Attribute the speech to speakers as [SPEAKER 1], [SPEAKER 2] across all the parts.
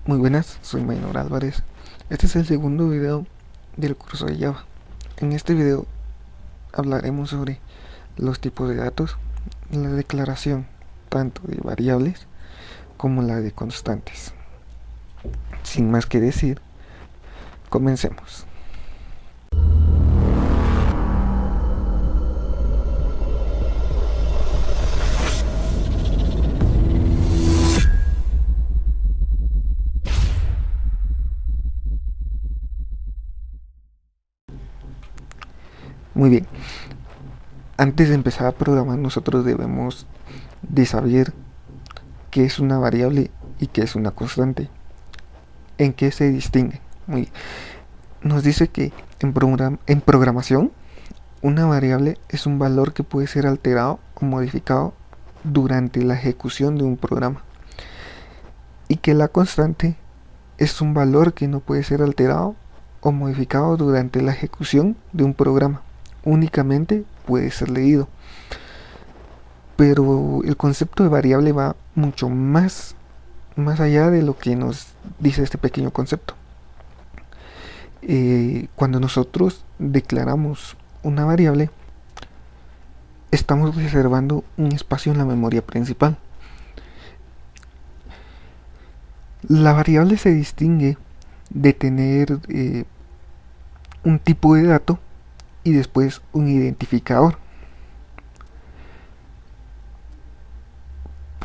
[SPEAKER 1] Muy buenas, soy Maynor Álvarez. Este es el segundo video del curso de Java. En este video hablaremos sobre los tipos de datos, la declaración tanto de variables como la de constantes. Sin más que decir, comencemos. Muy bien, antes de empezar a programar nosotros debemos de saber qué es una variable y qué es una constante. ¿En qué se distingue? Muy bien. Nos dice que en programación una variable es un valor que puede ser alterado o modificado durante la ejecución de un programa, y que la constante es un valor que no puede ser alterado o modificado durante la ejecución de un programa, únicamente puede ser leído. Pero el concepto de variable va mucho más allá de lo que nos dice este pequeño concepto. Cuando nosotros declaramos una variable, estamos reservando un espacio en la memoria principal. La variable se distingue de tener un tipo de dato y después un identificador,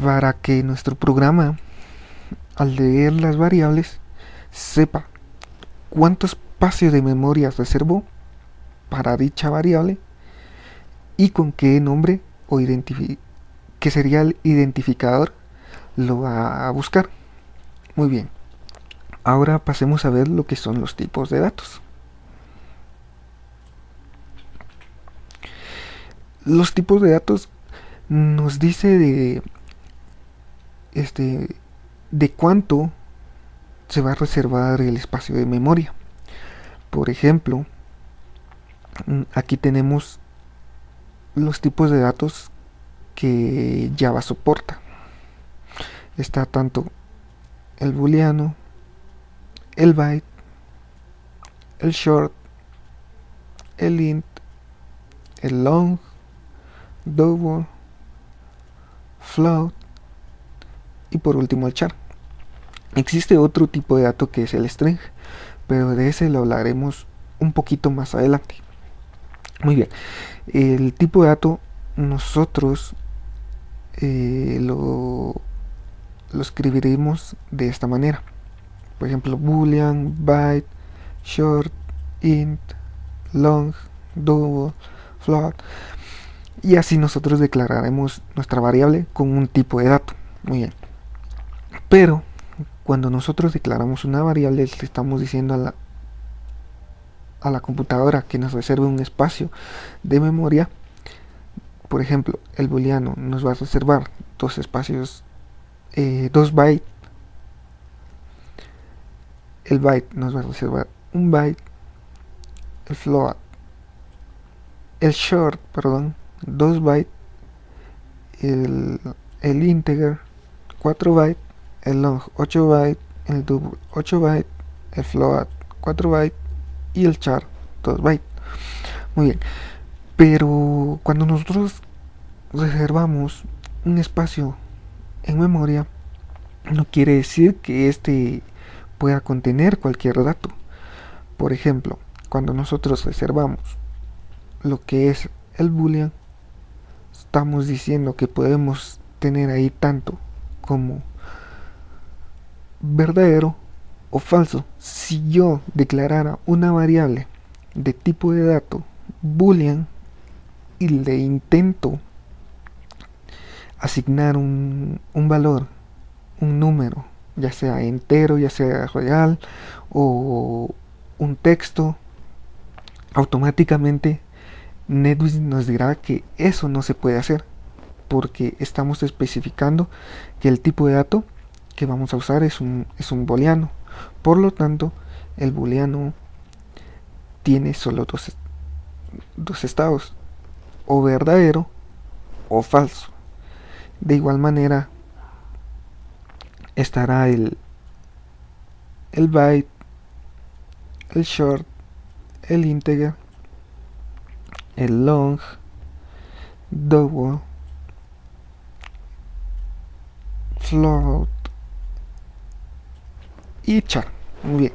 [SPEAKER 1] para que nuestro programa, al leer las variables, sepa cuánto espacio de memoria reservó para dicha variable y con qué nombre o que sería el identificador, lo va a buscar. Muy bien, ahora pasemos a ver lo que son los tipos de datos. Los tipos de datos nos dice de cuánto se va a reservar el espacio de memoria. Por ejemplo, aquí tenemos los tipos de datos que Java soporta. Está tanto el booleano, el byte, el short, el int, el long, double, float y por último el char. Existe otro tipo de dato que es el string, pero de ese lo hablaremos un poquito más adelante. Muy bien, el tipo de dato nosotros lo escribiremos de esta manera. Por ejemplo, boolean, byte, short, int, long, double, float. Y así nosotros declararemos nuestra variable con un tipo de dato. Muy bien. Pero cuando nosotros declaramos una variable, le estamos diciendo a la computadora que nos reserve un espacio de memoria. Por ejemplo, el booleano nos va a reservar dos espacios, 2 bytes. El byte nos va a reservar un byte. El float, el short, perdón, 2 bytes. El integer, 4 bytes. El long, 8 bytes. El double, 8 bytes. El float, 4 bytes. Y el char, 2 bytes. Muy bien. Pero cuando nosotros reservamos un espacio en memoria, no quiere decir que este pueda contener cualquier dato. Por ejemplo, cuando nosotros reservamos lo que es el boolean, estamos diciendo que podemos tener ahí tanto como verdadero o falso. Si yo declarara una variable de tipo de dato boolean y le intento asignar un valor, un número, ya sea entero, ya sea real o un texto, automáticamente NetBeans nos dirá que eso no se puede hacer, porque estamos especificando que el tipo de dato que vamos a usar es un booleano. Por lo tanto, el booleano tiene solo dos estados, o verdadero o falso. De igual manera estará el byte, el short, el integer, el long, double, float y char. Muy bien.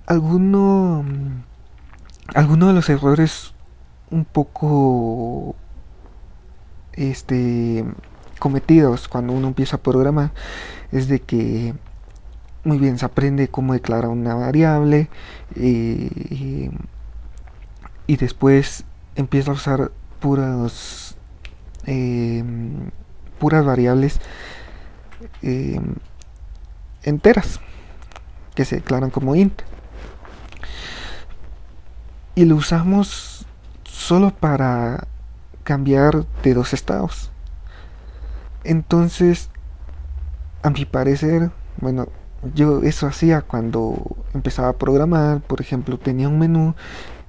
[SPEAKER 1] Alguno de los errores un poco cometidos cuando uno empieza a programar es de que muy bien se aprende cómo declarar una variable y después empieza a usar puras variables eh, enteras que se declaran como int y lo usamos solo para cambiar de dos estados. Entonces, a mi parecer, bueno, yo eso hacía cuando empezaba a programar. Por ejemplo, tenía un menú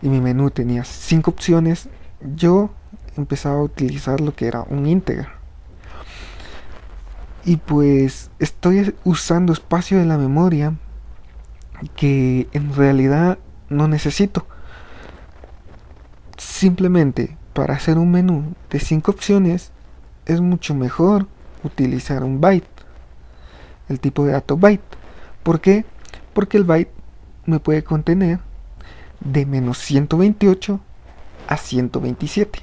[SPEAKER 1] y mi menú tenía 5 opciones. Yo empezaba a utilizar lo que era un integer. Y pues estoy usando espacio de la memoria que en realidad no necesito. Simplemente para hacer un menú de 5 opciones es mucho mejor utilizar un byte, el tipo de dato byte. ¿Por qué? Porque el byte me puede contener de menos 128 a 127.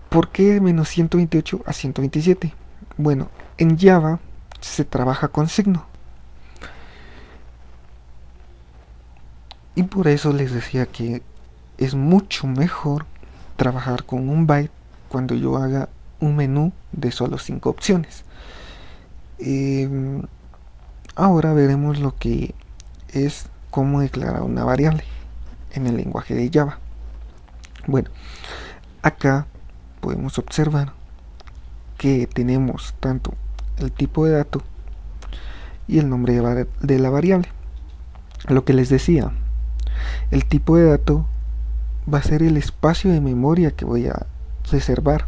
[SPEAKER 1] ¿Por qué menos 128 a 127? Bueno, en Java se trabaja con signo. Y por eso les decía que es mucho mejor trabajar con un byte cuando yo haga un menú de solo 5 opciones. Ahora veremos lo que es cómo declarar una variable en el lenguaje de Java. Bueno, acá podemos observar que tenemos tanto el tipo de dato y el nombre de la variable. Lo que les decía, el tipo de dato va a ser el espacio de memoria que voy a reservar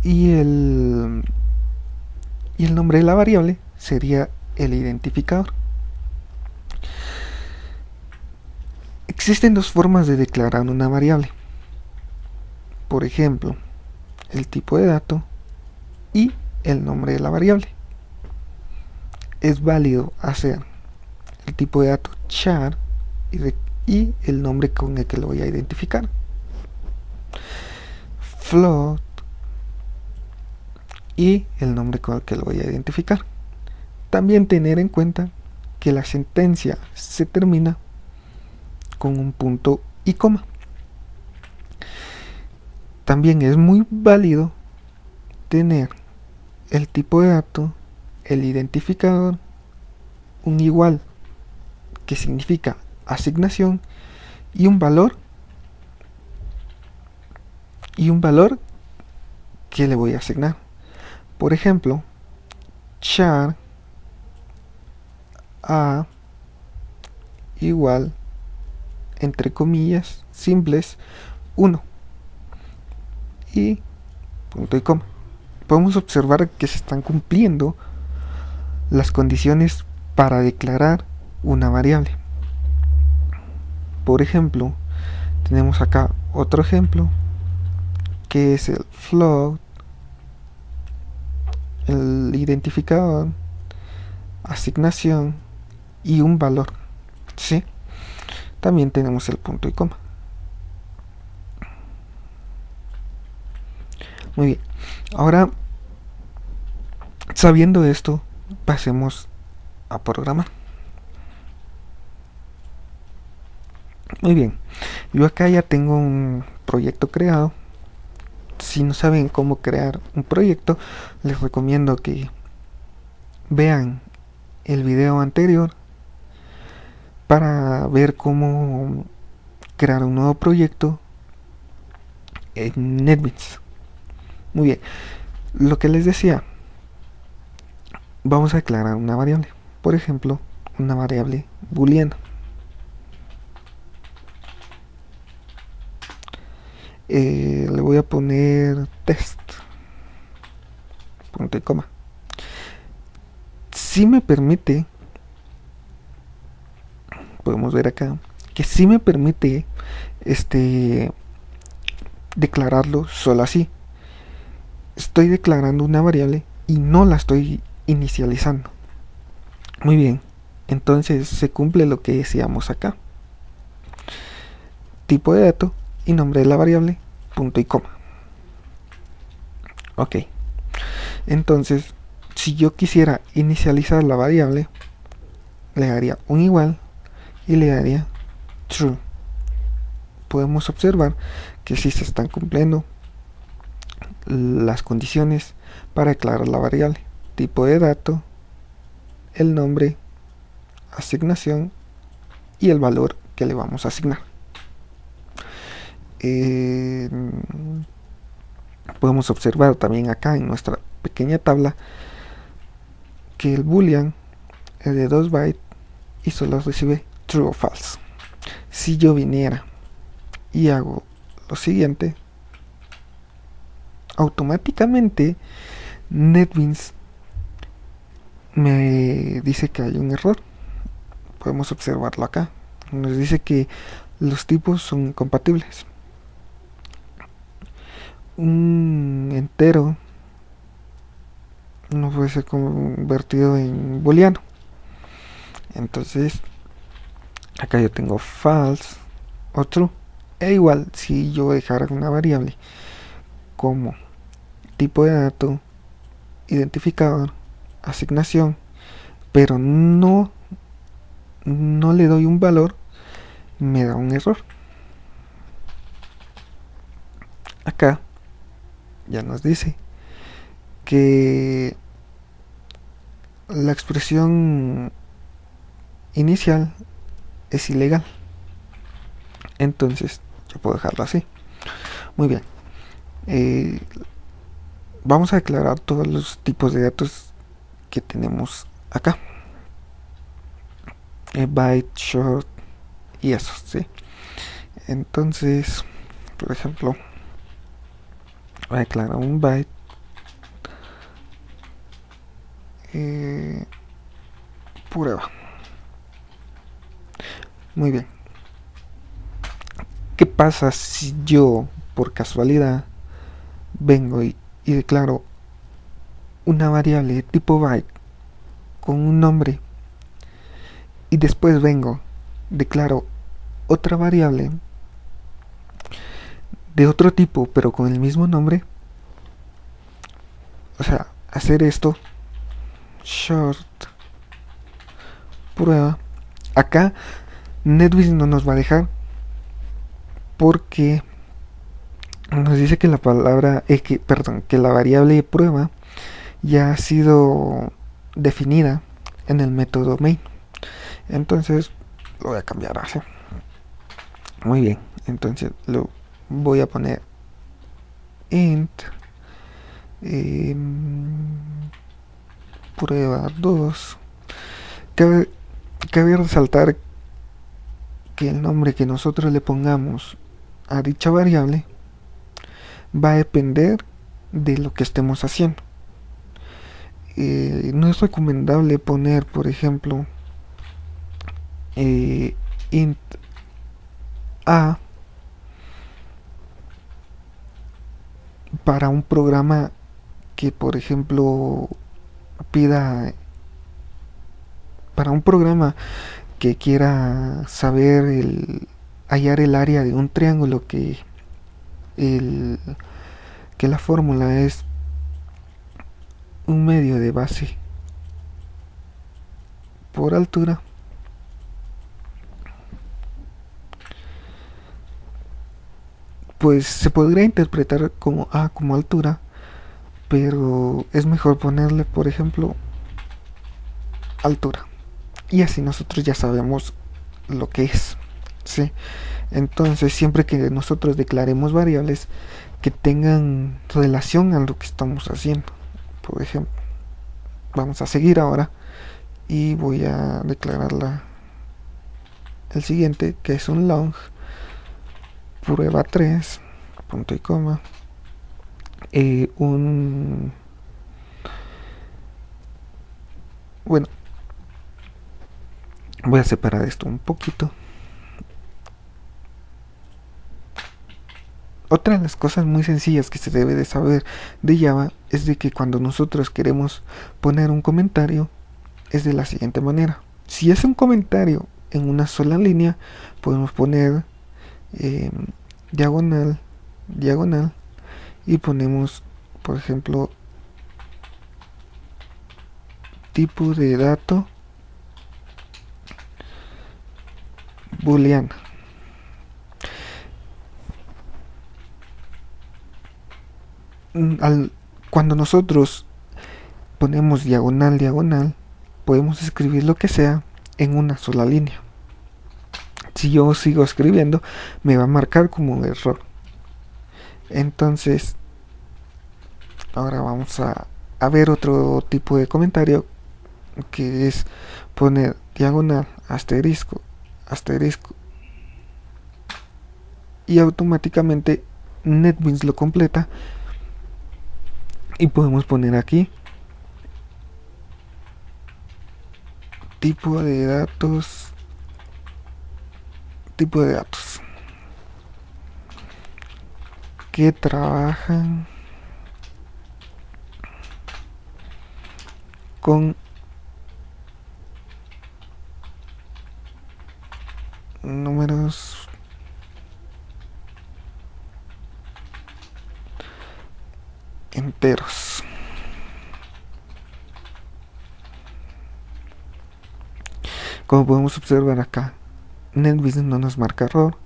[SPEAKER 1] y el nombre de la variable sería el identificador. Existen dos formas de declarar una variable. Por ejemplo, el tipo de dato y el nombre de la variable. Es válido hacer el tipo de dato char y el nombre con el que lo voy a identificar. Float y el nombre con el que lo voy a identificar. También tener en cuenta que la sentencia se termina con un punto y coma. También es muy válido tener el tipo de dato, el identificador, un igual, que significa asignación, y un valor que le voy a asignar. Por ejemplo, char a igual, entre comillas simples, 1 y punto y coma. Podemos observar que se están cumpliendo las condiciones para declarar una variable. Por ejemplo, tenemos acá otro ejemplo que es el float, el identificador, asignación y un valor, ¿sí? También tenemos el punto y coma. Muy bien, ahora sabiendo esto, pasemos a programar. Muy bien, yo acá ya tengo un proyecto creado. Si no saben cómo crear un proyecto, les recomiendo que vean el video anterior para ver cómo crear un nuevo proyecto en NetBeans. Muy bien, lo que les decía, vamos a declarar una variable, por ejemplo, una variable booleana. Le voy a poner test, punto y coma. sí me permite, podemos ver acá, que sí me permite declararlo solo así. Estoy declarando una variable y no la estoy inicializando. Muy bien, entonces se cumple lo que decíamos acá. Tipo de dato y nombre de la variable, punto y coma. Ok, entonces si yo quisiera inicializar la variable, le daría un igual y le daría true. Podemos observar que sí se están cumpliendo las condiciones para declarar la variable. Tipo de dato, el nombre, asignación y el valor que le vamos a asignar. Podemos observar también acá en nuestra pequeña tabla que el boolean es de 2 bytes y solo recibe true o false. Si yo viniera y hago lo siguiente, automáticamente NetBeans me dice que hay un error. Podemos observarlo acá. Nos dice que los tipos son compatibles. Un entero no puede ser convertido en booleano. Entonces, acá yo tengo false o true. E igual, si yo dejara una variable como tipo de dato, identificador, asignación, pero no le doy un valor, me da un error. Acá ya nos dice que la expresión inicial es ilegal. Entonces yo puedo dejarlo así. Muy bien. Vamos a declarar todos los tipos de datos que tenemos acá. Byte, short y eso, ¿sí? Entonces, por ejemplo, voy a declarar un byte prueba. Muy bien. ¿Qué pasa si yo, por casualidad, vengo y declaro una variable de tipo byte con un nombre y después vengo, declaro otra variable de otro tipo pero con el mismo nombre? O sea, hacer esto, short prueba, acá NetBeans no nos va a dejar porque nos dice que la palabra que la variable prueba ya ha sido definida en el método main. Entonces lo voy a cambiar así. Muy bien, entonces lo voy a poner int prueba 2. Cabe resaltar que el nombre que nosotros le pongamos a dicha variable va a depender de lo que estemos haciendo. No es recomendable poner, por ejemplo, int a para un programa que, por ejemplo, pida, para un programa que quiera saber hallar el área de un triángulo, que la fórmula es un medio de base por altura, pues se podría interpretar como a como altura, pero es mejor ponerle, por ejemplo, altura, y así nosotros ya sabemos lo que es, ¿sí? Entonces, siempre que nosotros declaremos variables que tengan relación a lo que estamos haciendo, por ejemplo, vamos a seguir ahora y voy a declarar el siguiente, que es un long prueba 3 punto y coma, un Bueno, voy a separar esto un poquito. Otra de las cosas muy sencillas que se debe de saber de Java es de que cuando nosotros queremos poner un comentario es de la siguiente manera. Si es un comentario en una sola línea, podemos poner eh, diagonal, diagonal, y ponemos, por ejemplo, tipo de dato booleana. Cuando nosotros ponemos diagonal, diagonal, podemos escribir lo que sea en una sola línea. Si yo sigo escribiendo, me va a marcar como un error. Entonces, ahora vamos a ver otro tipo de comentario, que es poner diagonal, asterisco, asterisco, y automáticamente NetBeans lo completa. Y podemos poner aquí tipo de datos, tipo de datos que trabajan con números enteros. Como podemos observar acá, NetBeans no nos marca error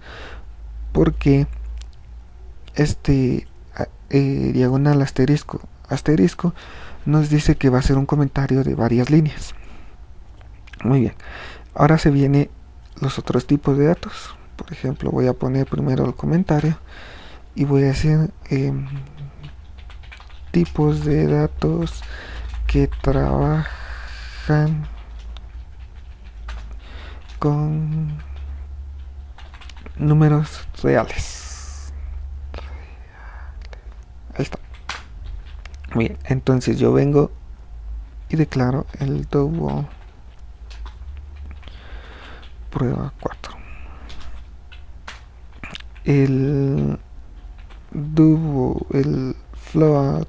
[SPEAKER 1] porque este diagonal asterisco asterisco nos dice que va a ser un comentario de varias líneas. Muy bien, ahora se viene los otros tipos de datos. Por ejemplo, voy a poner primero el comentario y voy a decir tipos de datos que trabajan con números reales. Ahí está. Muy bien, entonces yo vengo y declaro el double prueba 4. El double, el float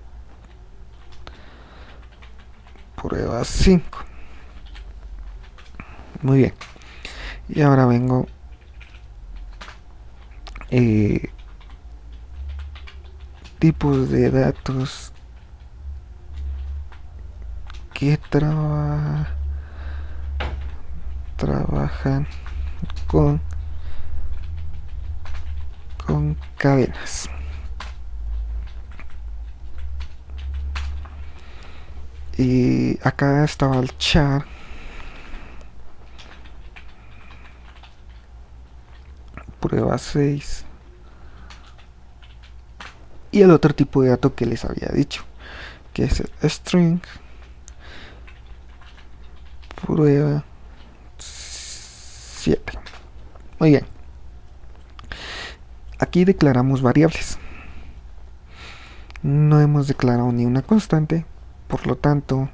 [SPEAKER 1] prueba 5. Muy bien. Y ahora vengo tipos de datos que trabajan con cadenas. Y acá estaba el char, prueba 6, y el otro tipo de dato que les había dicho, que es el string prueba 7. Muy bien, aquí declaramos variables, no hemos declarado ni una constante, por lo tanto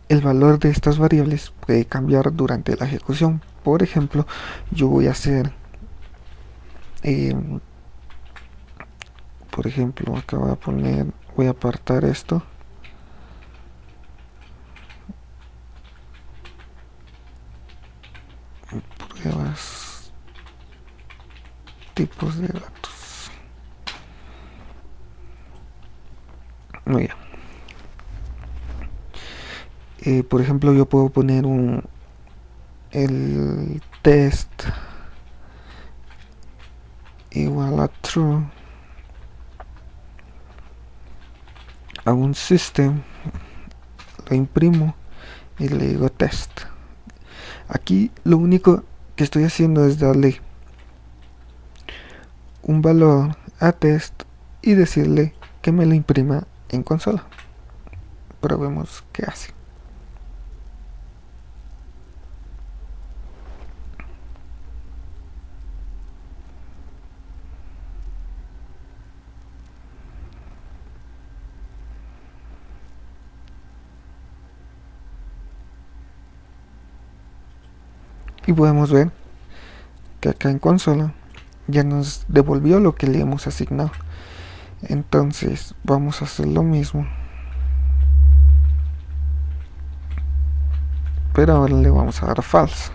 [SPEAKER 1] el valor de estas variables puede cambiar durante la ejecución. Por ejemplo, yo voy a hacer por ejemplo, acá voy a apartar esto, pruebas, tipos de datos. Muy bien. Por ejemplo, yo puedo poner el test igual a true a un system, lo imprimo y le digo test. Aquí lo único que estoy haciendo es darle un valor a test y decirle que me lo imprima en consola. Probemos qué hace. Y podemos ver que acá en consola ya nos devolvió lo que le hemos asignado. Entonces vamos a hacer lo mismo, pero ahora le vamos a dar false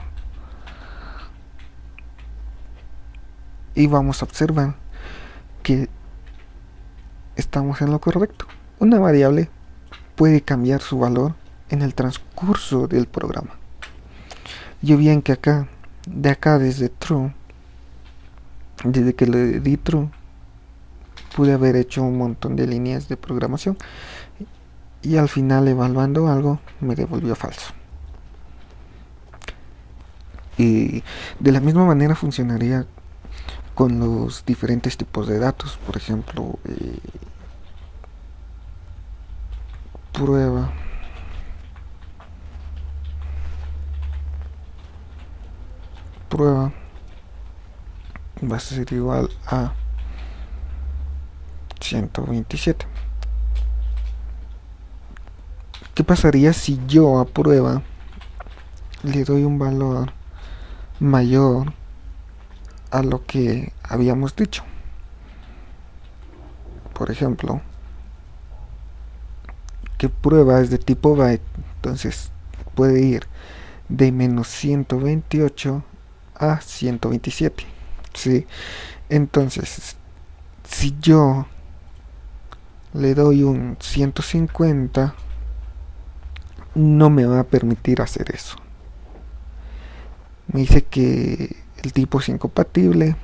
[SPEAKER 1] y vamos a observar que estamos en lo correcto. Una variable puede cambiar su valor en el transcurso del programa. Yo bien que acá desde true, desde que le di true, pude haber hecho un montón de líneas de programación y al final, evaluando algo, me devolvió falso. Y de la misma manera funcionaría con los diferentes tipos de datos. Por ejemplo, prueba va a ser igual a 127. ¿Qué pasaría si yo a prueba le doy un valor mayor a lo que habíamos dicho? Por ejemplo, que prueba es de tipo byte, entonces puede ir de menos 128 a 127. ¿Sí? Entonces, si yo le doy un 150, no me va a permitir hacer eso. Me dice que el tipo es incompatible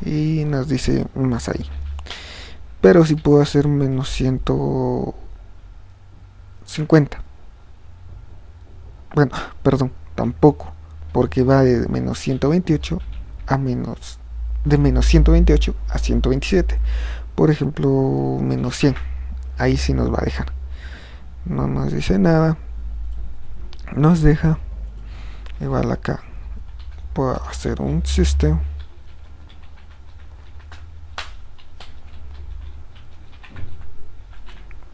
[SPEAKER 1] y nos dice más ahí. Pero si puedo hacer menos 150. Bueno, perdón, tampoco, porque va de menos 128 a menos 127. Por ejemplo, menos 100. Ahí sí nos va a dejar. No nos dice nada. Nos deja. Igual acá puedo hacer un system.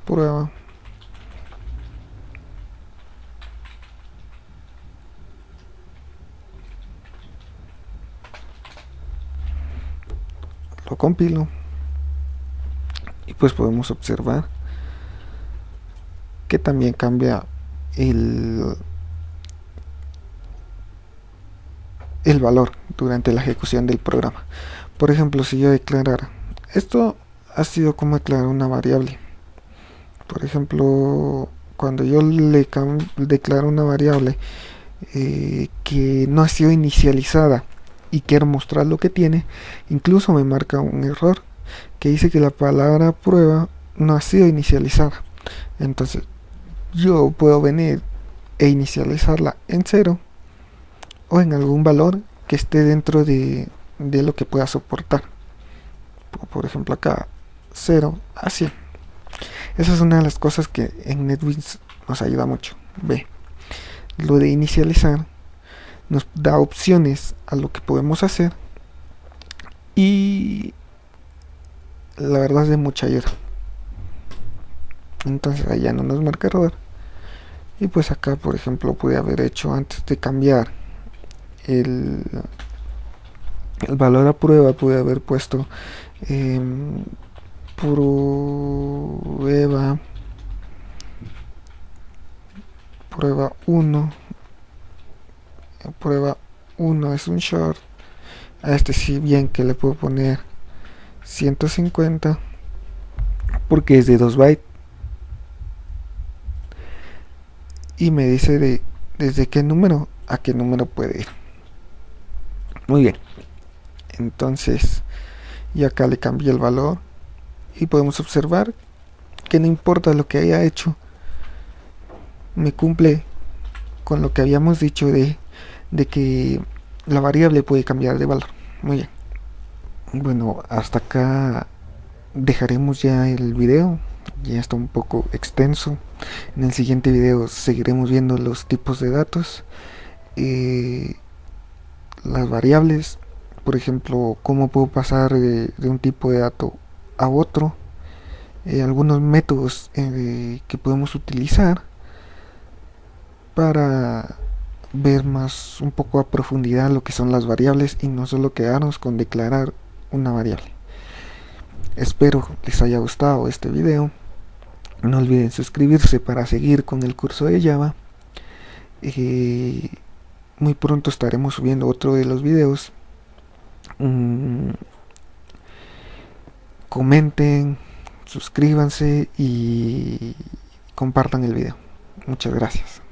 [SPEAKER 1] Prueba. Lo compilo. Y pues podemos observar que también cambia el valor durante la ejecución del programa. Por ejemplo, si yo declarara, esto ha sido como declarar una variable. Por ejemplo, cuando yo le declaro una variable que no ha sido inicializada y quiero mostrar lo que tiene, incluso me marca un error que dice que la palabra prueba no ha sido inicializada. Entonces yo puedo venir e inicializarla en 0 o en algún valor que esté dentro de lo que pueda soportar. Por ejemplo acá 0 a 100. Esa es una de las cosas que en NetBeans nos ayuda mucho. Ve, lo de inicializar nos da opciones a lo que podemos hacer y la verdad es de mucha ayuda. Entonces allá no nos marca error. Y pues acá, por ejemplo, pude haber hecho, antes de cambiar el valor a prueba, pude haber puesto prueba 1. Prueba 1 es un short. A este sí bien que le puedo poner 150 porque es de 2 bytes. Y me dice desde qué número a qué número puede ir. Muy bien. Entonces, y acá le cambié el valor. Y podemos observar que no importa lo que haya hecho, me cumple con lo que habíamos dicho de que la variable puede cambiar de valor. Muy bien. Bueno, hasta acá dejaremos ya el video. Ya está un poco extenso. En el siguiente video seguiremos viendo los tipos de datos, las variables, por ejemplo, cómo puedo pasar de un tipo de dato a otro, algunos métodos que podemos utilizar para ver más un poco a profundidad lo que son las variables y no solo quedarnos con declarar una variable. Espero les haya gustado este video. No olviden suscribirse para seguir con el curso de Java. Muy pronto estaremos subiendo otro de los videos. Comenten, suscríbanse y compartan el video. Muchas gracias.